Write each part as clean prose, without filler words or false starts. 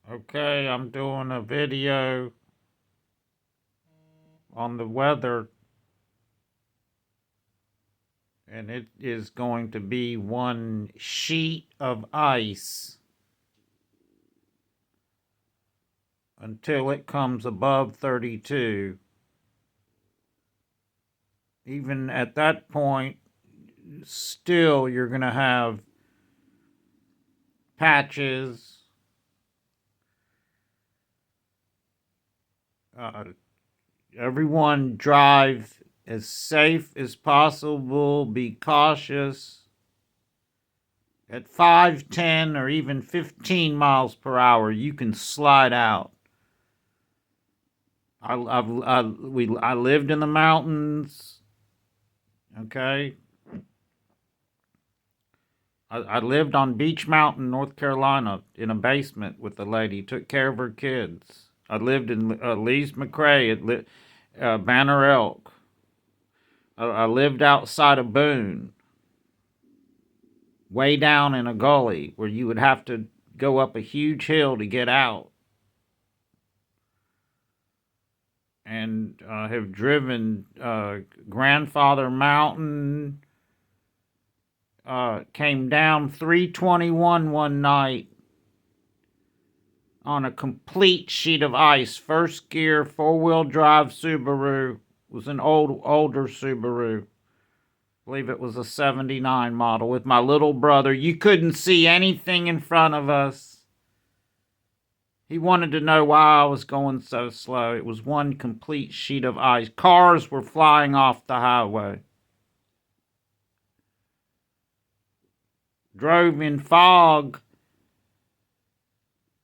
Okay, I'm doing a video on the weather, and it is going to be one sheet of ice until it comes above 32. Even at that point, still you're going to have patches. Uh, Everyone drive as safe as possible, be cautious. At 5, 10, or even 15 miles per hour, you can slide out. I lived in the mountains. Okay, I lived on Beach Mountain, North Carolina, in a basement with a lady. Took care of her kids. I lived in Lee's McRae at Banner Elk. I lived outside of Boone, way down in a gully where you would have to go up a huge hill to get out. And have driven Grandfather Mountain. Came down 321 one night on a complete sheet of ice. First gear, 4-wheel drive Subaru. It was an older Subaru. I believe it was a 79 model with my little brother. You couldn't see anything in front of us. He wanted to know why I was going so slow. It was one complete sheet of ice. Cars were flying off the highway. Drove in fog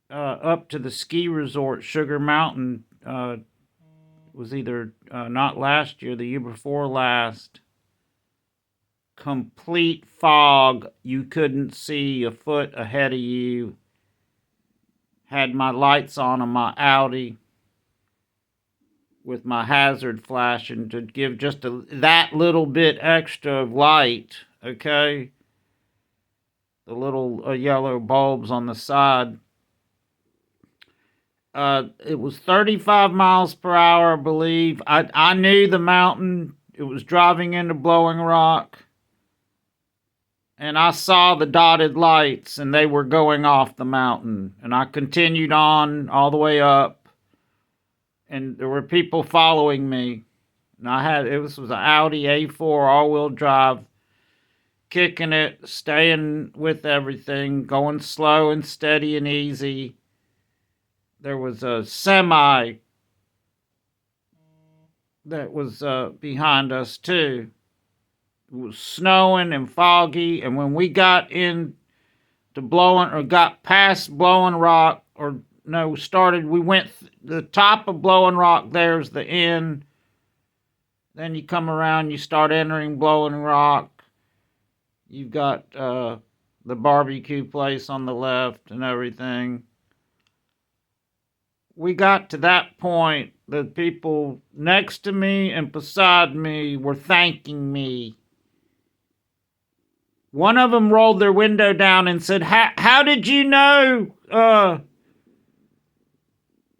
up to the ski resort, Sugar Mountain. Was either not last year, the year before last. Complete fog. You couldn't see a foot ahead of you. Had my lights on my Audi with my hazard flashing to give just that little bit extra of light, okay? The little yellow bulbs on the side. It was 35 miles per hour, I believe. I knew the mountain. It was driving into Blowing Rock. And I saw the dotted lights, and they were going off the mountain. And I continued on all the way up. And there were people following me. And it was an Audi A4 all-wheel drive, kicking it, staying with everything, going slow and steady and easy. There was a semi that was behind us too. It was snowing and foggy, and when we got got past Blowing Rock, we went the top of Blowing Rock. There's the end. Then you come around, you start entering Blowing Rock. You've got the barbecue place on the left and everything. We got to that point, the people next to me and beside me were thanking me. One of them rolled their window down and said, how did you know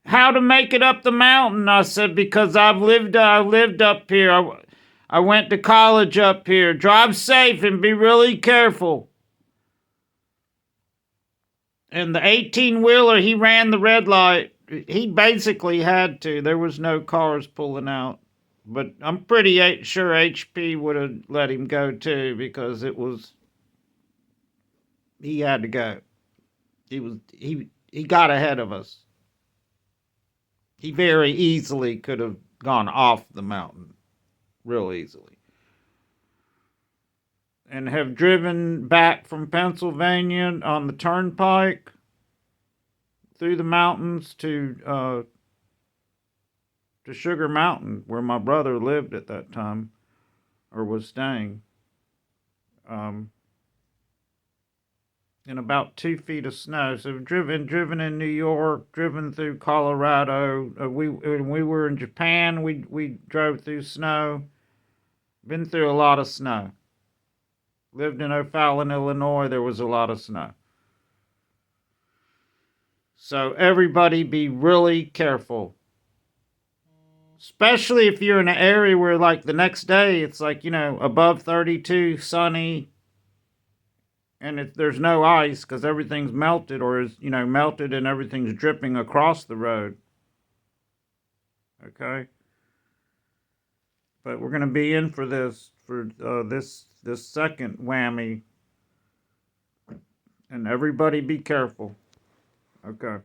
how to make it up the mountain? I said, because I lived up here. I went to college up here. Drive safe and be really careful. And the 18-wheeler, he ran the red light. He basically had to. There was no cars pulling out. But I'm pretty sure HP would have let him go too, because he had to go. He got ahead of us. He very easily could have gone off the mountain, real easily. And have driven back from Pennsylvania on the turnpike through the mountains to Sugar Mountain, where my brother lived at that time, or was staying. In about 2 feet of snow. So driven in New York, driven through Colorado. When we were in Japan, we drove through snow. Been through a lot of snow. Lived in O'Fallon, Illinois. There was a lot of snow. So everybody be really careful. Especially if you're in an area where, like, the next day it's like, above 32, sunny, and there's no ice because everything's melted or is, melted and everything's dripping across the road. Okay? But we're going to be in for this second whammy. And everybody be careful. Okay.